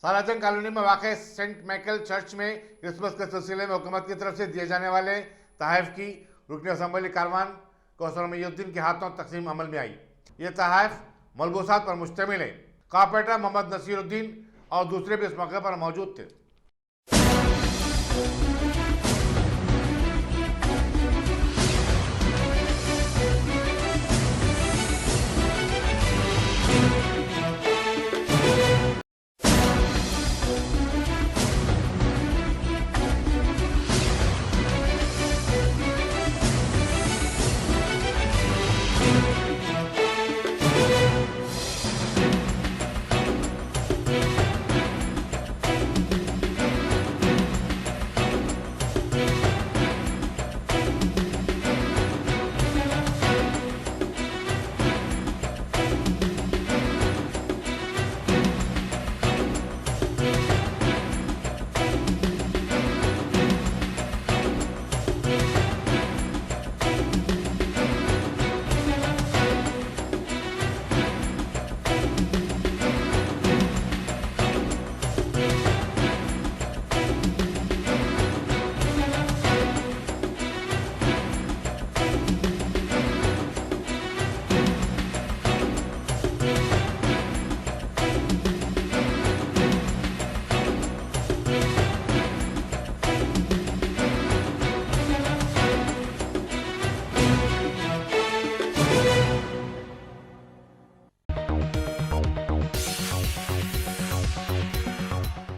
सालाजंग colony में वाक़ Saint Michael church में क्रिसमस के सिलसिले में हुकूमत की तरफ से दिए जाने वाले तोहफ़ की रुकन असम्बली कारवान कौसर मोहिउद्दीन के हाथों तकसीम अमल में आई। ये तोहफ़ मलबूसात पर मुश्तमिल है। कॉर्पोरेटर मोहम्मद नसीरुद्दीन और दूसरे भी इस मौके पर मौजूद थे।